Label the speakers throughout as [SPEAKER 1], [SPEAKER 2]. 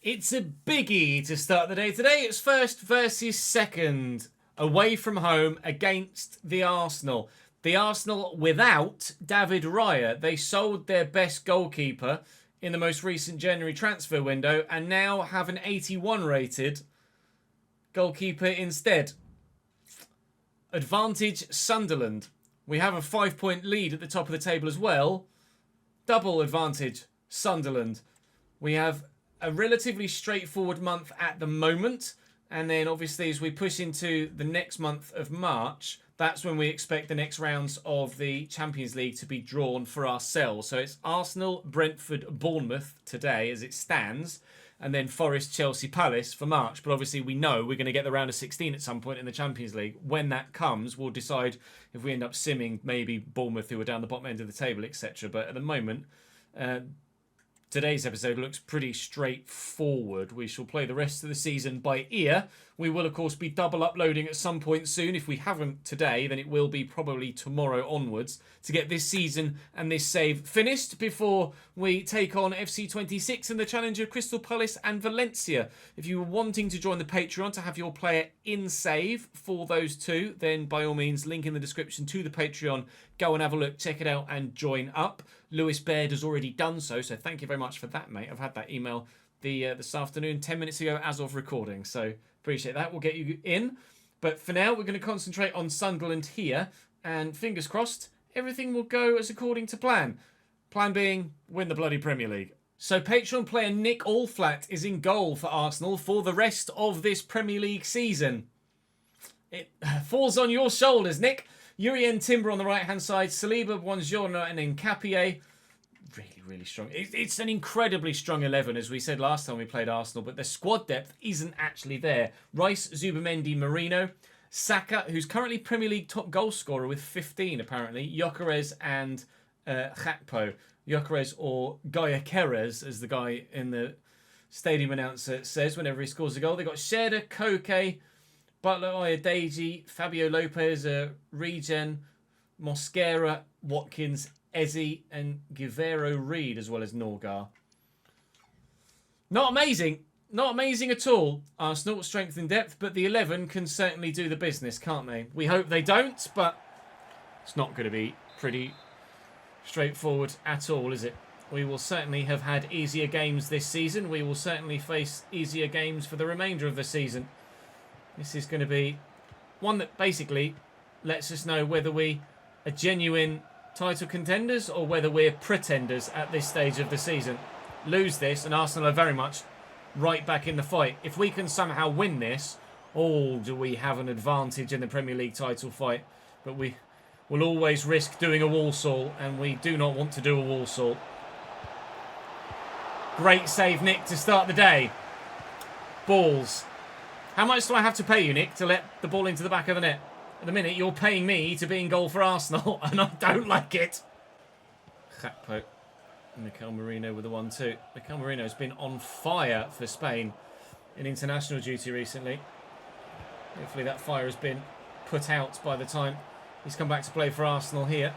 [SPEAKER 1] It's a biggie to start the day. Today it's first versus second. Away from home against the Arsenal. The Arsenal without David Raya. They sold their best goalkeeper in the most recent January transfer window and now have an 81 rated goalkeeper instead. Advantage Sunderland. We have a 5-point lead at the top of the table as well. Double advantage Sunderland. We have a relatively straightforward month at the moment. And then obviously as we push into the next month of March, that's when we expect the next rounds of the Champions League to be drawn for ourselves. So it's Arsenal, Brentford, Bournemouth today as it stands. And then Forest, Chelsea, Palace for March. But obviously we know we're going to get the round of 16 at some point in the Champions League. When that comes, we'll decide if we end up simming maybe Bournemouth, who are down the bottom end of the table, etc. But at the moment, today's episode looks pretty straightforward. We shall play the rest of the season by ear. We will, of course, be double uploading at some point soon. If we haven't today, then it will be probably tomorrow onwards to get this season and this save finished before we take on FC26 and the challenge of Crystal Palace and Valencia. If you were wanting to join the Patreon to have your player in save for those two, then by all means, link in the description to the Patreon. Go and have a look, check it out and join up. Lewis Baird has already done so thank you very much for that, mate. I've had that email this afternoon, 10 minutes ago as of recording, so appreciate that. We'll get you in. But for now, we're going to concentrate on Sunderland here, and fingers crossed, everything will go as according to plan. Plan being, win the bloody Premier League. So Patreon player Nick Allflat is in goal for Arsenal for the rest of this Premier League season. It falls on your shoulders, Nick. Urien Timber on the right-hand side, Saliba, Buongiorno and Nkapie. Really strong. It's an incredibly strong 11, as we said last time we played Arsenal, but the squad depth isn't actually there. Rice, Zubamendi, Marino, Saka, who's currently Premier League top goal scorer with 15, apparently, Gyökeres and Gakpo. Gyökeres or Gyökeres, as the guy in the stadium announcer says whenever he scores a goal. They've got Sheda, Koke, Butler, Oyadeji, Fabio Lopez, Regen, Mosquera, Watkins, Eze and Guevara Reed, as well as Norgar. Not amazing. Not amazing at all. Arsenal, strength and depth, but the 11 can certainly do the business, can't they? We hope they don't, but it's not going to be pretty straightforward at all, is it? We will certainly have had easier games this season. We will certainly face easier games for the remainder of the season. This is going to be one that basically lets us know whether we are genuine title contenders or whether we're pretenders at this stage of the season. Lose this and Arsenal are very much right back in the fight. If we can somehow win this, do we have an advantage in the Premier League title fight. But we will always risk doing a Walsall, and we do not want to do a Walsall. Great save, Nick, to start the day. Balls. How much do I have to pay you, Nick, to let the ball into the back of the net? At the minute, you're paying me to be in goal for Arsenal, and I don't like it. Gakpo. Mikel Merino with the 1-2. Mikel Merino's been on fire for Spain in international duty recently. Hopefully that fire has been put out by the time he's come back to play for Arsenal here.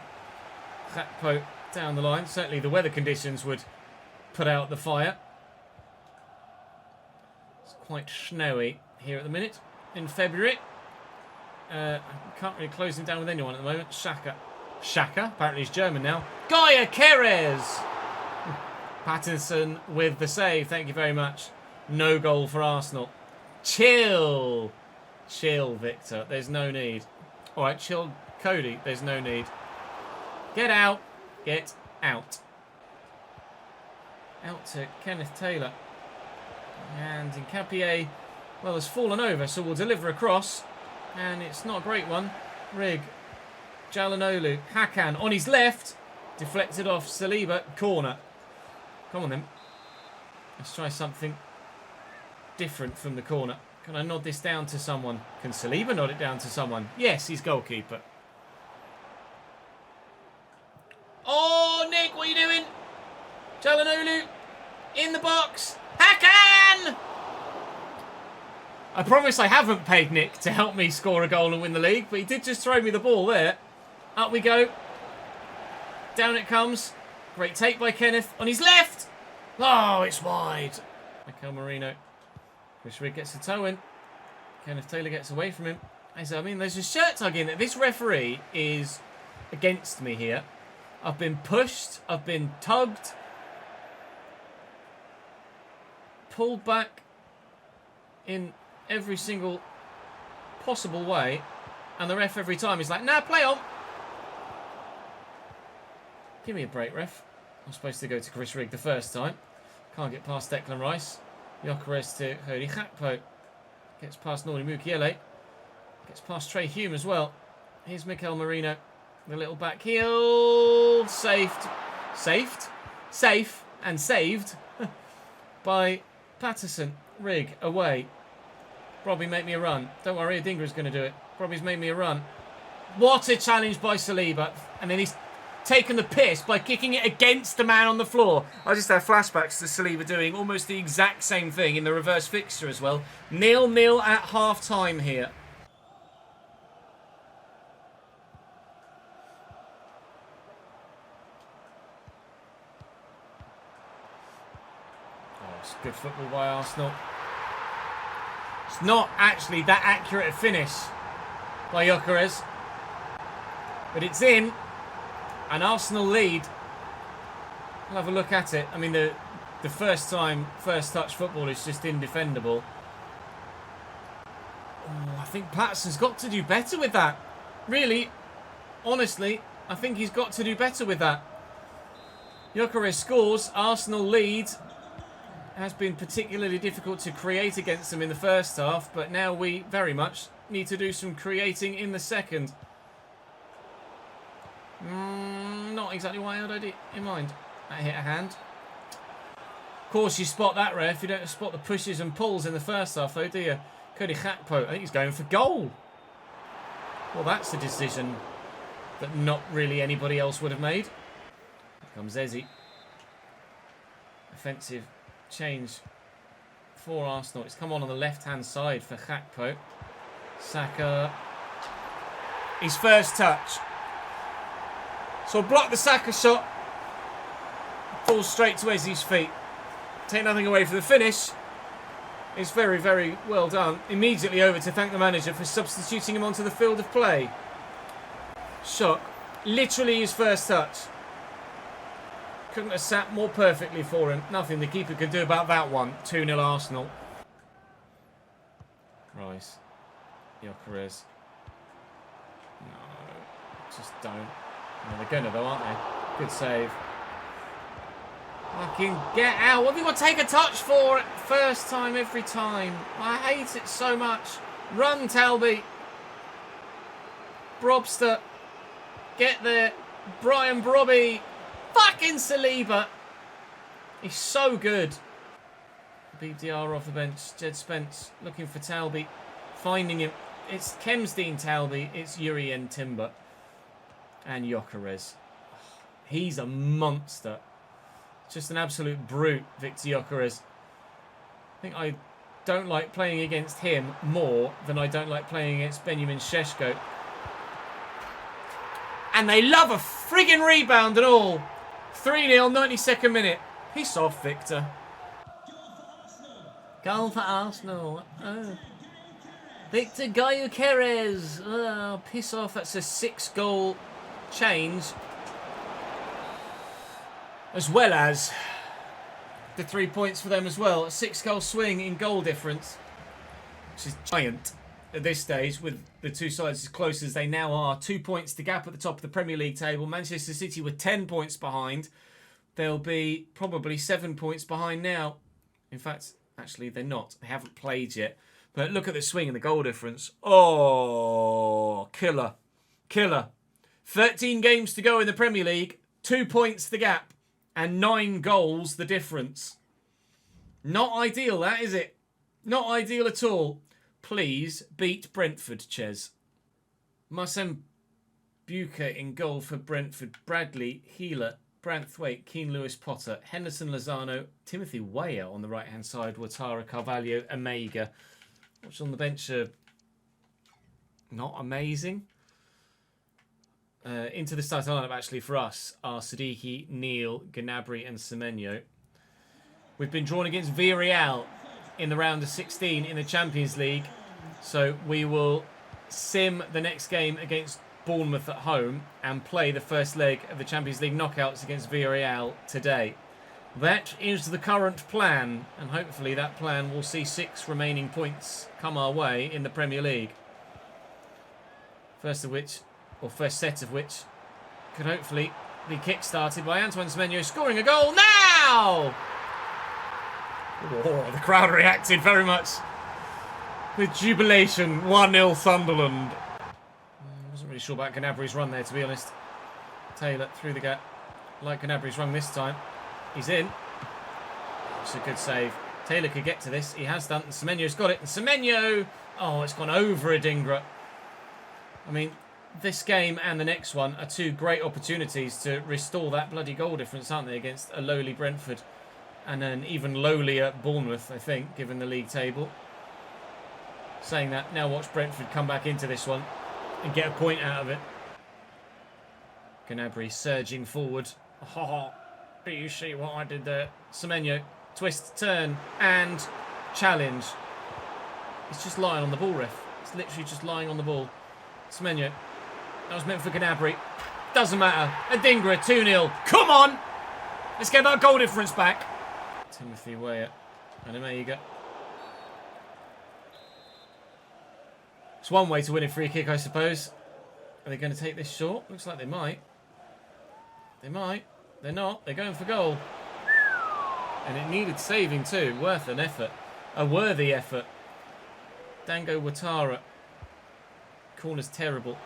[SPEAKER 1] Gakpo down the line. Certainly the weather conditions would put out the fire. It's quite snowy here at the minute in February. Can't really close him down with anyone at the moment. Xhaka, apparently he's German now. Gyökeres! Pattinson with the save, thank you very much. No goal for Arsenal. Chill, Victor, there's no need. Alright, chill, Cody, there's no need. Get out. Out to Kenneth Taylor. And Nkapie, well, has fallen over, so we'll deliver across. And it's not a great one. Rig, Jalanolu, Hakan on his left. Deflected off Saliba. Corner. Come on then. Let's try something different from the corner. Can I nod this down to someone? Can Saliba nod it down to someone? Yes, he's goalkeeper. Oh, Nick, what are you doing? Jalanolu in the box. Hakan! I promise I haven't paid Nick to help me score a goal and win the league, but he did just throw me the ball there. Up we go. Down it comes. Great take by Kenneth on his left. Oh, it's wide. Mikel Merino. Chris Rigg gets a toe in. Kenneth Taylor gets away from him. I mean, there's a shirt tugging. This referee is against me here. I've been pushed. I've been tugged. Pulled back in every single possible way. And the ref every time is like, nah, play on. Give me a break, ref. I'm supposed to go to Chris Rigg the first time. Can't get past Declan Rice. Gyökeres to Cody Gakpo. Gets past Nordi Mukiele. Gets past Trey Hume as well. Here's Mikel Merino. The little back heel. Saved. Safe and saved by Patterson. Rigg away. Robbie, make me a run. Don't worry, Adingra's going to do it. Robbie's made me a run. What a challenge by Saliba. And then he's taken the piss by kicking it against the man on the floor. I just have flashbacks to Saliba doing almost the exact same thing in the reverse fixture as well. 0-0 at half-time here. Oh, it's good football by Arsenal. It's not actually that accurate a finish by Gyökeres, but it's in. An Arsenal lead. We'll have a look at it. I mean, the first touch football is just indefendable. Oh, I think Patterson's got to do better with that. Really, honestly, I think he's got to do better with that. Gyökeres scores. Arsenal lead. Has been particularly difficult to create against them in the first half, but now we very much need to do some creating in the second. Not exactly what I had it in mind. That hit a hand. Of course, you spot that, ref. You don't spot the pushes and pulls in the first half, though, do you? Cody Gakpo, I think he's going for goal. Well, that's a decision that not really anybody else would have made. Here comes Eze. Offensive change for Arsenal. It's come on the left-hand side for Gakpo. Saka. His first touch. So block the Saka shot. Falls straight to Eze's feet. Take nothing away from the finish. It's very, very well done. Immediately over to thank the manager for substituting him onto the field of play. Shot. Literally his first touch. Couldn't have sat more perfectly for him. Nothing the keeper could do about that one. 2-0 Arsenal. Rice. Gyökeres. No. Just don't. No, they're going to though, aren't they? Good save. Fucking get out. What have you got to take a touch for? First time every time. I hate it so much. Run, Talby. Brobster. Get there. Brian Brobby. Fucking Saliba. He's so good. BDR off the bench. Jed Spence looking for Talby. Finding him. It's Kemsdean Talby. It's Jurrien Timber. And Gyökeres. He's a monster. Just an absolute brute, Victor Gyökeres. I think I don't like playing against him more than I don't like playing against Benjamin Šeško. And they love a friggin' rebound and all. 3-0, 92nd minute. Piss off, Victor. Goal for Arsenal. Oh. Victor Gyökeres. Oh, piss off. That's a 6-goal change. As well as the 3 points for them as well. A 6-goal swing in goal difference. Which is giant at this stage, with the two sides as close as they now are. 2 points to gap at the top of the Premier League table. Manchester City were 10 points behind. They'll be probably 7 points behind now. In fact, actually, they're not. They haven't played yet. But look at the swing and the goal difference. Oh, killer. Killer. 13 games to go in the Premier League. 2 points the gap. And 9 goals the difference. Not ideal, that, is it? Not ideal at all. Please beat Brentford, Ches. Marcin Bucher in goal for Brentford. Bradley, Healer, Branthwaite, Keane Lewis Potter, Henderson Lozano, Timothy Weah on the right-hand side, Ouattara, Carvalho, Omega. What's on the bench are not amazing. Into the starting lineup, actually, for us are Siddiqui, Neil, Gnabry and Semenyo. We've been drawn against Villarreal in the round of 16 in the Champions League. So we will sim the next game against Bournemouth at home and play the first leg of the Champions League knockouts against Villarreal today. That is the current plan, and hopefully that plan will see 6 remaining points come our way in the Premier League. First set of which could hopefully be kick-started by Antoine Semenyo scoring a goal now! Oh, the crowd reacted very much with jubilation. 1-0 Sunderland. I wasn't really sure about Gnabry's run there, to be honest. Taylor through the gap. Like Gnabry's run this time. He's in. It's a good save. Taylor could get to this. He has done. And Semenyo's got it. And Semenyo! Oh, it's gone over Adingra. I mean, this game and the next one are 2 great opportunities to restore that bloody goal difference, aren't they, against a lowly Brentford and an even lowlier Bournemouth, I think, given the league table. Saying that, now watch Brentford come back into this one and get a point out of it. Gnabry surging forward. Oh, do you see what I did there? Semenyo, twist, turn, and challenge. It's just lying on the ball, ref. It's literally just lying on the ball. Semenyo. That was meant for Gnabry. Doesn't matter. Adingra, 2-0. Come on! Let's get that goal difference back. Timothy Weah. And Omega. It's one way to win a free kick, I suppose. Are they going to take this short? Looks like they might. They might. They're not. They're going for goal. And it needed saving too. Worth an effort. A worthy effort. Dango Ouattara. Corner's terrible.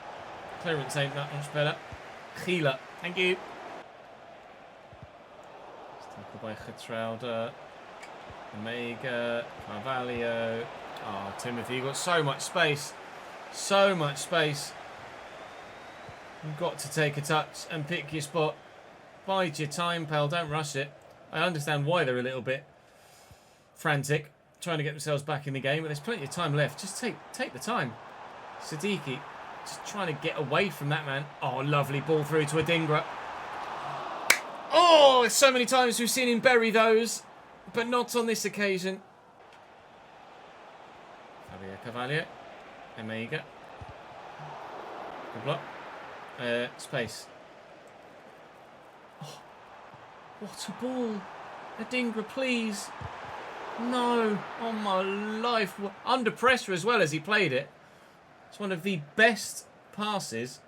[SPEAKER 1] Clearance ain't that much better. Gila. Thank you. Tackled by Getrauda. Omega. Carvalho. Oh, Timothy, you've got so much space. So much space. You've got to take a touch and pick your spot. Bide your time, pal. Don't rush it. I understand why they're a little bit frantic, trying to get themselves back in the game, but there's plenty of time left. Just take the time. Siddiqui just trying to get away from that man. Oh, lovely ball through to Adingra. Oh, so many times we've seen him bury those, but not on this occasion. Fabio Carvalho. Omega. Good block. Space. Oh, what a ball. Adingra, please. No. Oh, my life. Under pressure as well as he played it. It's one of the best passes.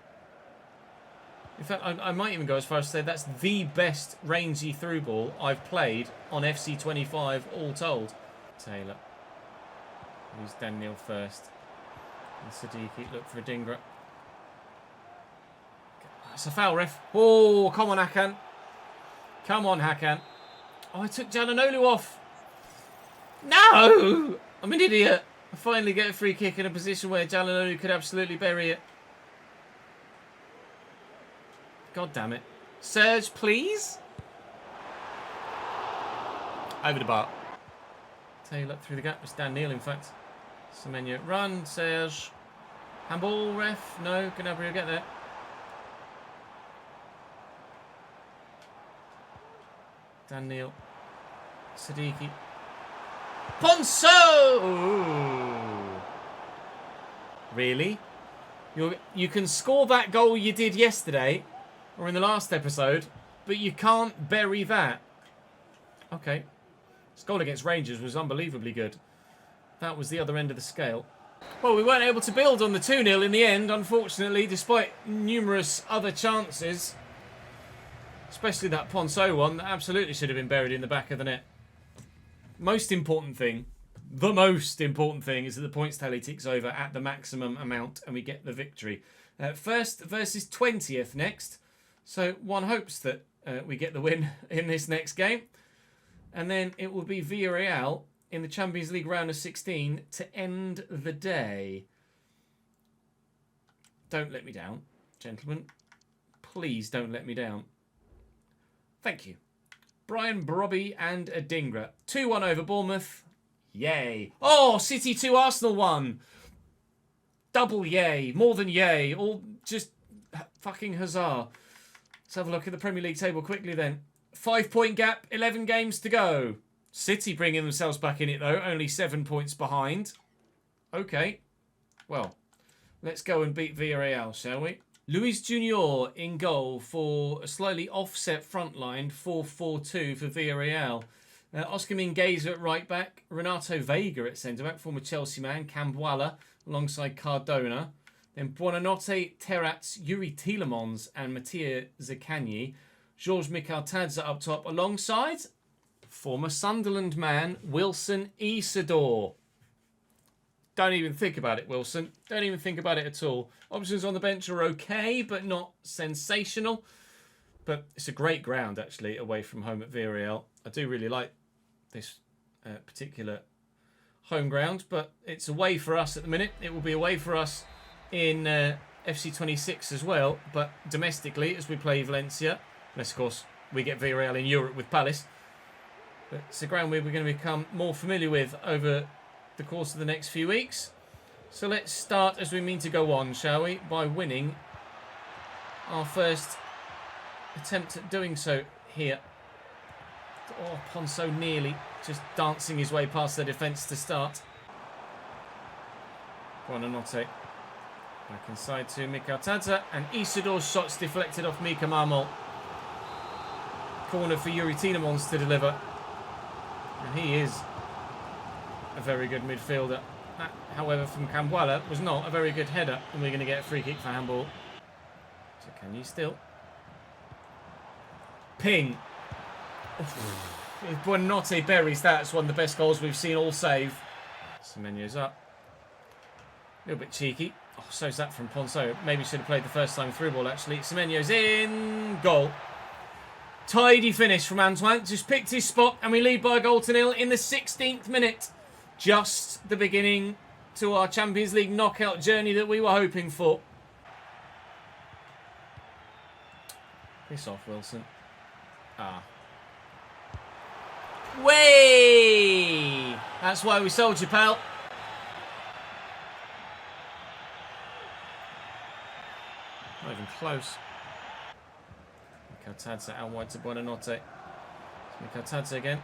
[SPEAKER 1] In fact, I might even go as far as to say that's the best rangy through ball I've played on FC25 all told. Taylor. Use Daniel first. And Siddiqui look for Adingra. It's a foul, ref. Oh, come on, Hakan. Come on, Hakan. Oh, I took Jalanolu off. No! I'm an idiot. I finally get a free kick in a position where Jalanolu could absolutely bury it. God damn it. Serge, please? Over the bar. Taylor through the gap. It's Dan Neal, in fact. Semenyo, run, Serge. Handball, ref. No, Gnabry will get there. Dan Neal. Siddiqui. Ponso! Ooh. Really? You can score that goal you did yesterday, or in the last episode, but you can't bury that. Okay. This goal against Rangers was unbelievably good. That was the other end of the scale. Well, we weren't able to build on the 2-0 in the end, unfortunately, despite numerous other chances. Especially that Ponso one that absolutely should have been buried in the back of the net. Most important thing, the most important thing is that the points tally ticks over at the maximum amount and we get the victory. First versus 20th next. So one hopes that we get the win in this next game. And then it will be Villarreal in the Champions League round of 16 to end the day. Don't let me down, gentlemen. Please don't let me down. Thank you. Brian Brobby and Adingra. 2-1 over Bournemouth. Yay. Oh, City 2, Arsenal 1. Double yay. More than yay. All just fucking huzzah. Let's have a look at the Premier League table quickly then. 5-point gap, 11 games to go. City bringing themselves back in it, though. Only 7 points behind. Okay. Well, let's go and beat Villarreal, shall we? Luis Junior in goal for a slightly offset front line. 4-4-2 for Villarreal. Oscar Mingueza at right back. Renato Vega at centre back. Former Chelsea man. Cambuala alongside Cardona. Then Buonanotte, Terats, Yuri Tielemans and Mattia Zaccagni. Georges Mikhail-Tadze up top alongside former Sunderland man Wilson Isidore. Don't even think about it, Wilson. Don't even think about it at all. Options on the bench are okay, but not sensational. But it's a great ground, actually, away from home at Villarreal. I do really like this particular home ground, but it's away for us at the minute. It will be away for us in FC26 as well, but domestically, as we play Valencia, unless, of course, we get Villarreal in Europe with Palace. But it's a ground we're going to become more familiar with over the course of the next few weeks. So let's start as we mean to go on, shall we? By winning our first attempt at doing so here. Oh, Ponso nearly just dancing his way past the defence to start. Buonanotte. Back inside to Mikhail-Tadze. And Isidore's shot's deflected off Mika Marmol. Corner for Yuri Tielemans to deliver. And he is a very good midfielder. That, however, from Cambuala was not a very good header. And we're going to get a free kick for handball. So can you still? Ping. If Buonanotte buries that, it's one of the best goals we've seen all save. Semenyo's up. A little bit cheeky. Oh, so's that from Ponso. Maybe should have played the first time through ball, actually. Semenyo's in. Goal. Tidy finish from Antoine. Just picked his spot and we lead by a goal to nil in the 16th minute. Just the beginning to our Champions League knockout journey that we were hoping for. Piss off, Wilson. Ah. Way! That's why we sold you, pal. Not even close. Mikhail-Tadze out wide to Buonanotte. Mikhail-Tadze again.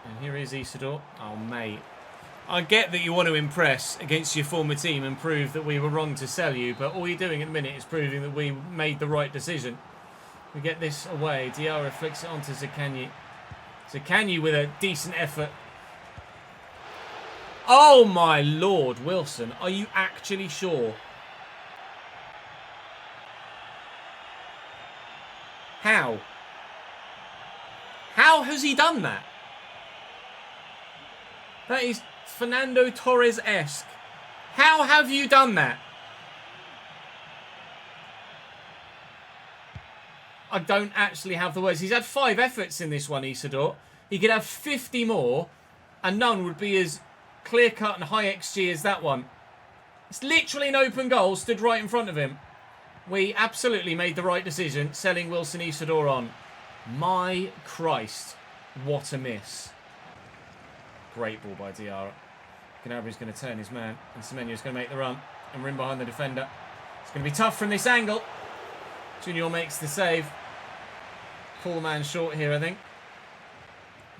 [SPEAKER 1] And here is Isidore. Oh, mate. I get that you want to impress against your former team and prove that we were wrong to sell you, but all you're doing at the minute is proving that we made the right decision. We get this away. Diarra flicks it onto Zaccagni. Zaccagni with a decent effort. Oh, my Lord, Wilson. Are you actually sure? How? How has he done that? That is Fernando Torres-esque. How have you done that? I don't actually have the words. He's had 5 efforts in this one, Isidore. He could have 50 more, and none would be as clear-cut and high XG as that one. It's literally an open goal, stood right in front of him. We absolutely made the right decision, selling Wilson Isidore on. My Christ, what a miss. Great ball by Diarra. Gnabri's going to turn his man, and Semenyo's going to make the run, and we're in behind the defender. It's going to be tough from this angle. Junior makes the save. Pull the man short here, I think.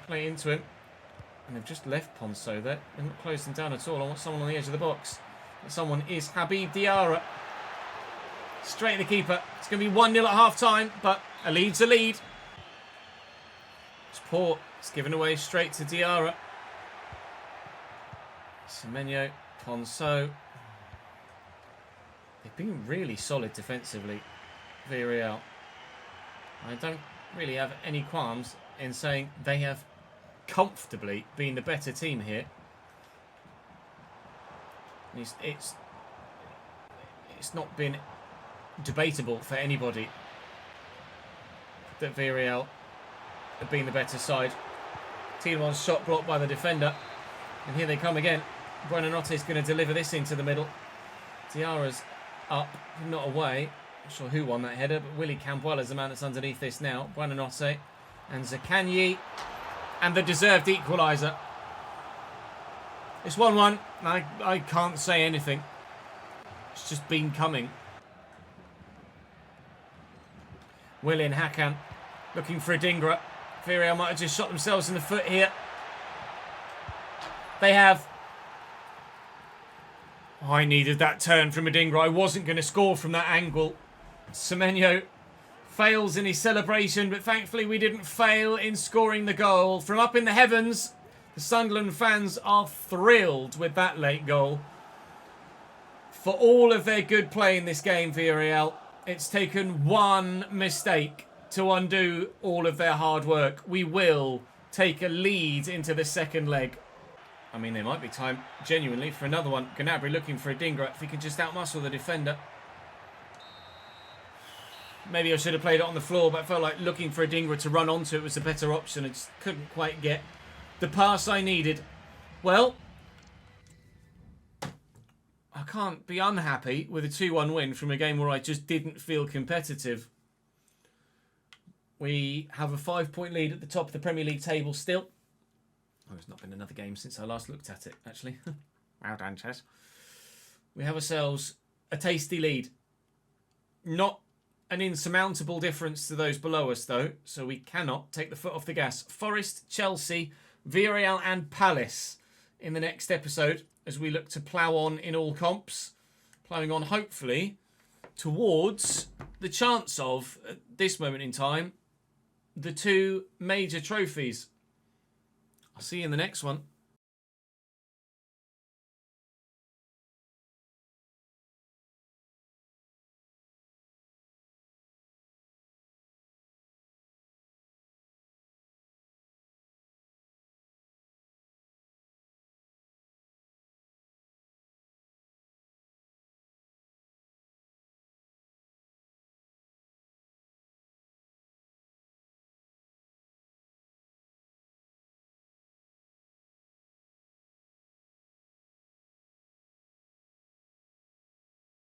[SPEAKER 1] Play into him. And they've just left Ponso there. They've not closed him down at all. I want someone on the edge of the box. And someone is Habib Diarra. Straight at the keeper. It's going to be 1-0 at half-time, but a lead's a lead. It's poor. It's given away straight to Diarra. Semenyo, Ponso. They've been really solid defensively, Villarreal. I don't really have any qualms in saying they have comfortably been the better team here. It's not been debatable for anybody that Villarreal have been the better side. Tielemans shot blocked by the defender. And here they come again. Buonanotte is going to deliver this into the middle. Diarra's up, not away. Not sure who won that header, but Willy Cambuala is the man that's underneath this now. Buonanotte and Zaccagni. And the deserved equaliser. It's 1-1. I can't say anything. It's just been coming. Willian Hakan looking for Adingra. Villarreal might have just shot themselves in the foot here. They have. Oh, I needed that turn from Adingra. I wasn't going to score from that angle. Semenyo fails in his celebration, but thankfully we didn't fail in scoring the goal. From up in the heavens, the Sunderland fans are thrilled with that late goal. For all of their good play in this game, Villarreal, it's taken one mistake to undo all of their hard work. We will take a lead into the second leg. I mean, there might be time, genuinely, for another one. Gnabry looking for Adingra if he can just outmuscle the defender. Maybe I should have played it on the floor, but I felt like looking for Adingra to run onto it was a better option. I just couldn't quite get the pass I needed. Well, I can't be unhappy with a 2-1 win from a game where I just didn't feel competitive. We have a 5-point lead at the top of the Premier League table still. Oh, there's not been another game since I last looked at it, actually. Well done, Ches. We have ourselves a tasty lead. Not an insurmountable difference to those below us, though, so we cannot take the foot off the gas. Forest, Chelsea, Villarreal and Palace in the next episode as we look to plough on in all comps. Ploughing on, hopefully, towards the chance of, at this moment in time, the 2 major trophies. I'll see you in the next one.